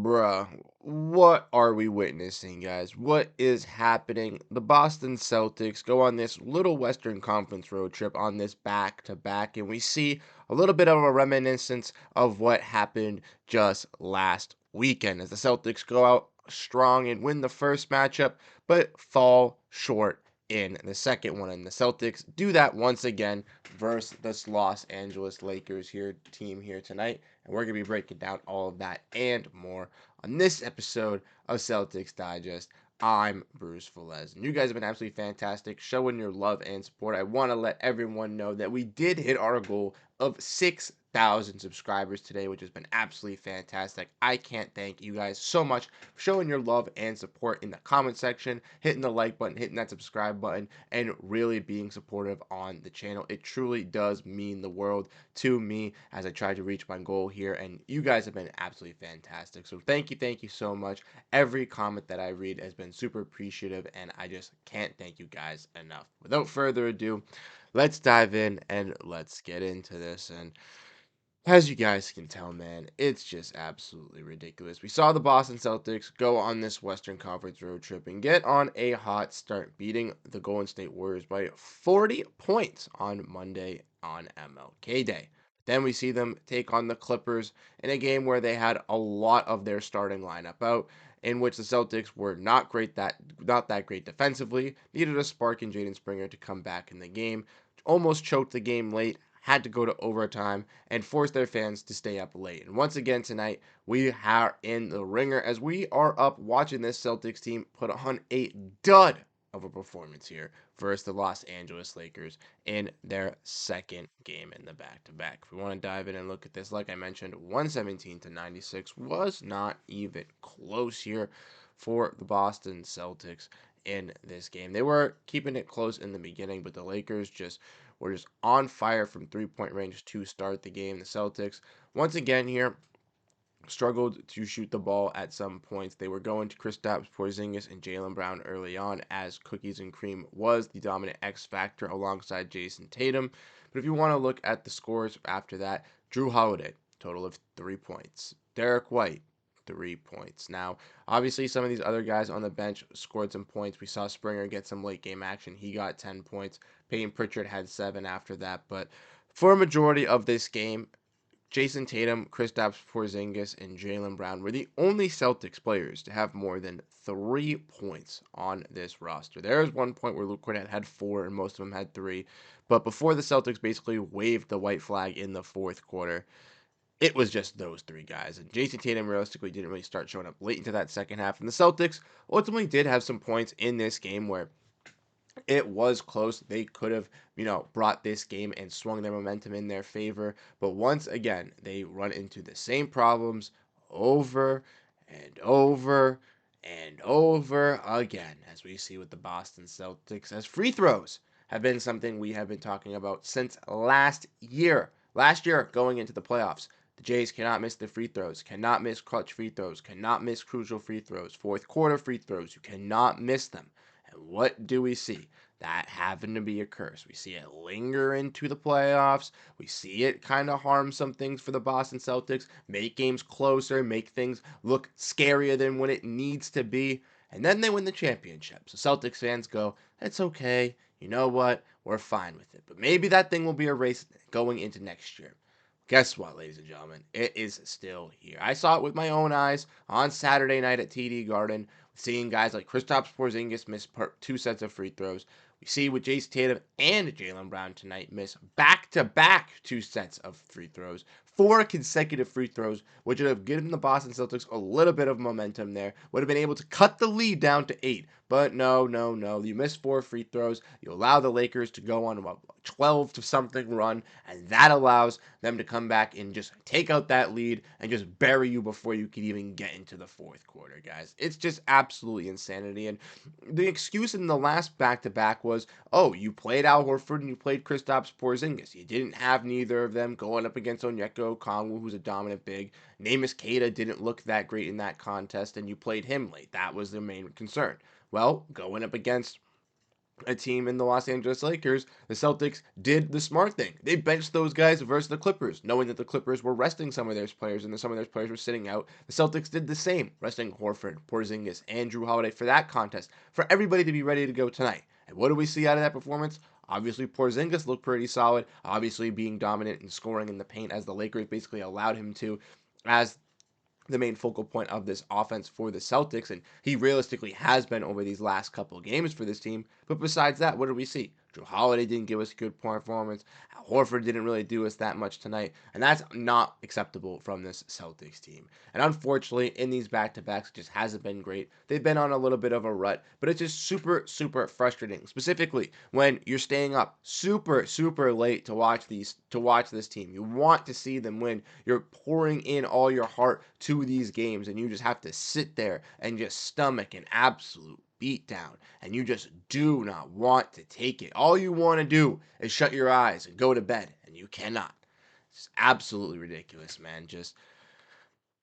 Bruh, what are we witnessing, guys? What is happening? The Boston Celtics go on this little Western Conference road trip on this back to back, and we see a little bit of a reminiscence of what happened just last weekend as the Celtics go out strong and win the first matchup, but fall short in the second one. And the Celtics do that once again versus this Los Angeles Lakers team here tonight. And we're going to be breaking down all of that and more on this episode of Celtics Digest. I'm Bruce Velez, and you guys have been absolutely fantastic showing your love and support. I want to let everyone know that we did hit our goal of 6,000 subscribers today, which has been absolutely fantastic. I can't thank you guys so much for showing your love and support in the comment section, hitting the like button, hitting that subscribe button, and really being supportive on the channel. It truly does mean the world to me as I try to reach my goal here, and you guys have been absolutely fantastic. So thank you so much. Every comment that I read has been super appreciative, and I just can't thank you guys enough. Without further ado, let's dive in and let's get into this. And as you guys can tell, man, it's just absolutely ridiculous. We saw the Boston Celtics go on this Western Conference road trip and get on a hot start, beating the Golden State Warriors by 40 points on Monday on MLK Day. Then we see them take on the Clippers in a game where they had a lot of their starting lineup out, in which the Celtics were not that great defensively, needed a spark in Jaden Springer to come back in the game, almost choked the game late, had to go to overtime, and forced their fans to stay up late. And once again tonight, we are in the ringer as we are up watching this Celtics team put on a dud of a performance here versus the Los Angeles Lakers in their second game in the back-to-back. If we want to dive in and look at this, like I mentioned, 117-96 was not even close here for the Boston Celtics in this game. They were keeping it close in the beginning, but the Lakers were just on fire from three-point range to start the game. The Celtics, once again here, struggled to shoot the ball at some points. They were going to Kristaps Porziņģis and Jaylen Brown early on, as Cookies and Cream was the dominant X factor alongside Jayson Tatum. But if you want to look at the scores after that, Jrue Holiday, total of 3 points. Derrick White, 3 points. Now, obviously, some of these other guys on the bench scored some points. We saw Springer get some late game action. He got 10 points. Peyton Pritchard had 7 after that. But for a majority of this game, Jayson Tatum, Kristaps Porziņģis, and Jaylen Brown were the only Celtics players to have more than 3 points on this roster. There was one point where Luke Cornett had 4 and most of them had 3. But before the Celtics basically waved the white flag in the fourth quarter, it was just those 3 guys. And Jayson Tatum realistically didn't really start showing up late into that second half. And the Celtics ultimately did have some points in this game where it was close. They could have, brought this game and swung their momentum in their favor. But once again, they run into the same problems over and over and over again, as we see with the Boston Celtics, as free throws have been something we have been talking about since last year. Last year, going into the playoffs, the Jays cannot miss the free throws, cannot miss clutch free throws, cannot miss crucial free throws, fourth quarter free throws. You cannot miss them. And what do we see? That happened to be a curse. We see it linger into the playoffs. We see it kind of harm some things for the Boston Celtics, make games closer, make things look scarier than what it needs to be. And then they win the championship. So Celtics fans go, it's okay. You know what? We're fine with it. But maybe that thing will be erased going into next year. Guess what, ladies and gentlemen? It is still here. I saw it with my own eyes on Saturday night at TD Garden, seeing guys like Kristaps Porziņģis miss 2 sets of free throws. We see with Jayson Tatum and Jaylen Brown tonight miss back-to-back 2 sets of free throws, 4 consecutive free throws, which would have given the Boston Celtics a little bit of momentum there, would have been able to cut the lead down to 8. But no. You miss 4 free throws. You allow the Lakers to go on a 12 to something run, and that allows them to come back and just take out that lead and just bury you before you can even get into the fourth quarter, guys. It's just absolutely insanity. And the excuse in the last back-to-back was, oh, you played Al Horford and you played Kristaps Porziņģis. You didn't have neither of them going up against Onyeka Okongwu, who's a dominant big. Neemias Queta didn't look that great in that contest, and you played him late. That was the main concern. Well, going up against a team in the Los Angeles Lakers, the Celtics did the smart thing. They benched those guys versus the Clippers, knowing that the Clippers were resting some of their players and some of their players were sitting out. The Celtics did the same, resting Horford, Porziņģis, and Jrue Holiday for that contest, for everybody to be ready to go tonight. And what do we see out of that performance? Obviously, Porziņģis looked pretty solid, obviously being dominant and scoring in the paint as the Lakers basically allowed him to, as the main focal point of this offense for the Celtics, and he realistically has been over these last couple of games for this team. But besides that, what did we see? Jrue Holiday didn't give us a good performance. Horford didn't really do us that much tonight, and that's not acceptable from this Celtics team. And unfortunately, in these back-to-backs, it just hasn't been great. They've been on a little bit of a rut, but it's just super, super frustrating. Specifically, when you're staying up super, super late to watch this team. You want to see them win. You're pouring in all your heart to these games, and you just have to sit there and just stomach an absolute beat down, and you just do not want to take it. All you want to do is shut your eyes and go to bed, and you cannot. It's absolutely ridiculous, man. Just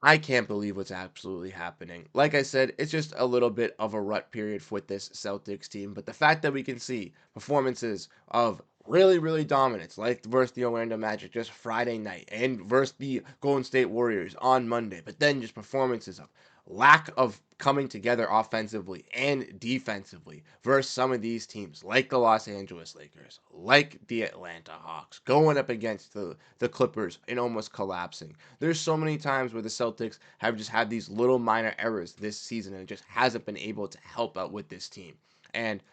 I can't believe what's absolutely happening. Like I said, it's just a little bit of a rut period with this Celtics team, but the fact that we can see performances of really, really dominance, like versus the Orlando Magic just Friday night, and versus the Golden State Warriors on Monday, but then just performances of lack of coming together offensively and defensively versus some of these teams, like the Los Angeles Lakers, like the Atlanta Hawks, going up against the Clippers and almost collapsing. There's so many times where the Celtics have just had these little minor errors this season and it just hasn't been able to help out with this team. And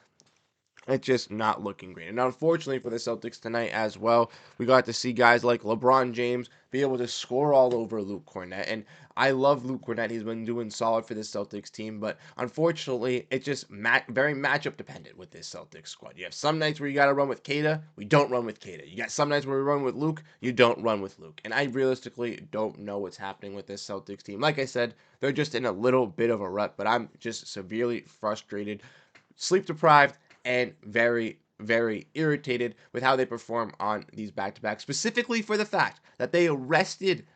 it's just not looking great. And unfortunately for the Celtics tonight as well, we got to see guys like LeBron James be able to score all over Luke Cornett. And I love Luke Cornett. He's been doing solid for this Celtics team, but unfortunately, it's just very matchup dependent with this Celtics squad. You have some nights where you got to run with Kata. We don't run with Kata. You got some nights where we run with Luke. You don't run with Luke. And I realistically don't know what's happening with this Celtics team. Like I said, they're just in a little bit of a rut, but I'm just severely frustrated, sleep deprived, and very, very irritated with how they perform on these back-to-backs, specifically for the fact that they arrested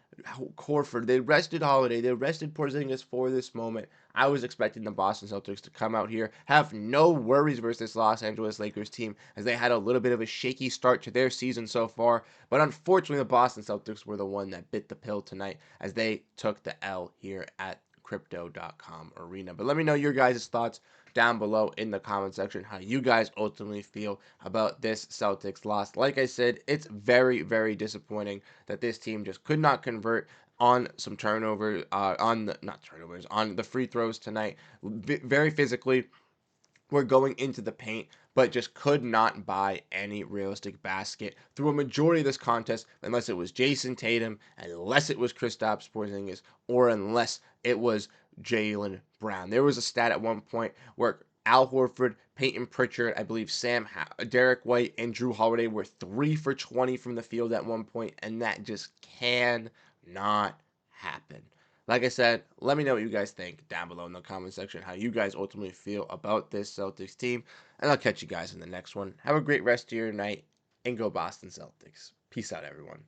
Horford, they arrested Holiday, they arrested Porziņģis for this moment. I was expecting the Boston Celtics to come out here, have no worries versus this Los Angeles Lakers team, as they had a little bit of a shaky start to their season so far. But unfortunately, the Boston Celtics were the one that bit the pill tonight, as they took the L here at Crypto.com Arena. But let me know your guys' thoughts down below in the comment section, how you guys ultimately feel about this Celtics loss. Like I said, it's very, very disappointing that this team just could not convert on some turnovers, on the free throws tonight. Very physically, we're going into the paint, but just could not buy any realistic basket through a majority of this contest, unless it was Jayson Tatum, unless it was Kristaps Porziņģis, or unless it was Jaylen Brown. There was a stat at one point where Al Horford, Peyton Pritchard, I believe Derrick White, and Jrue Holiday were 3 for 20 from the field at one point, and that just cannot happen. Like I said, let me know what you guys think down below in the comment section, how you guys ultimately feel about this Celtics team, and I'll catch you guys in the next one. Have a great rest of your night, and go Boston Celtics. Peace out, everyone.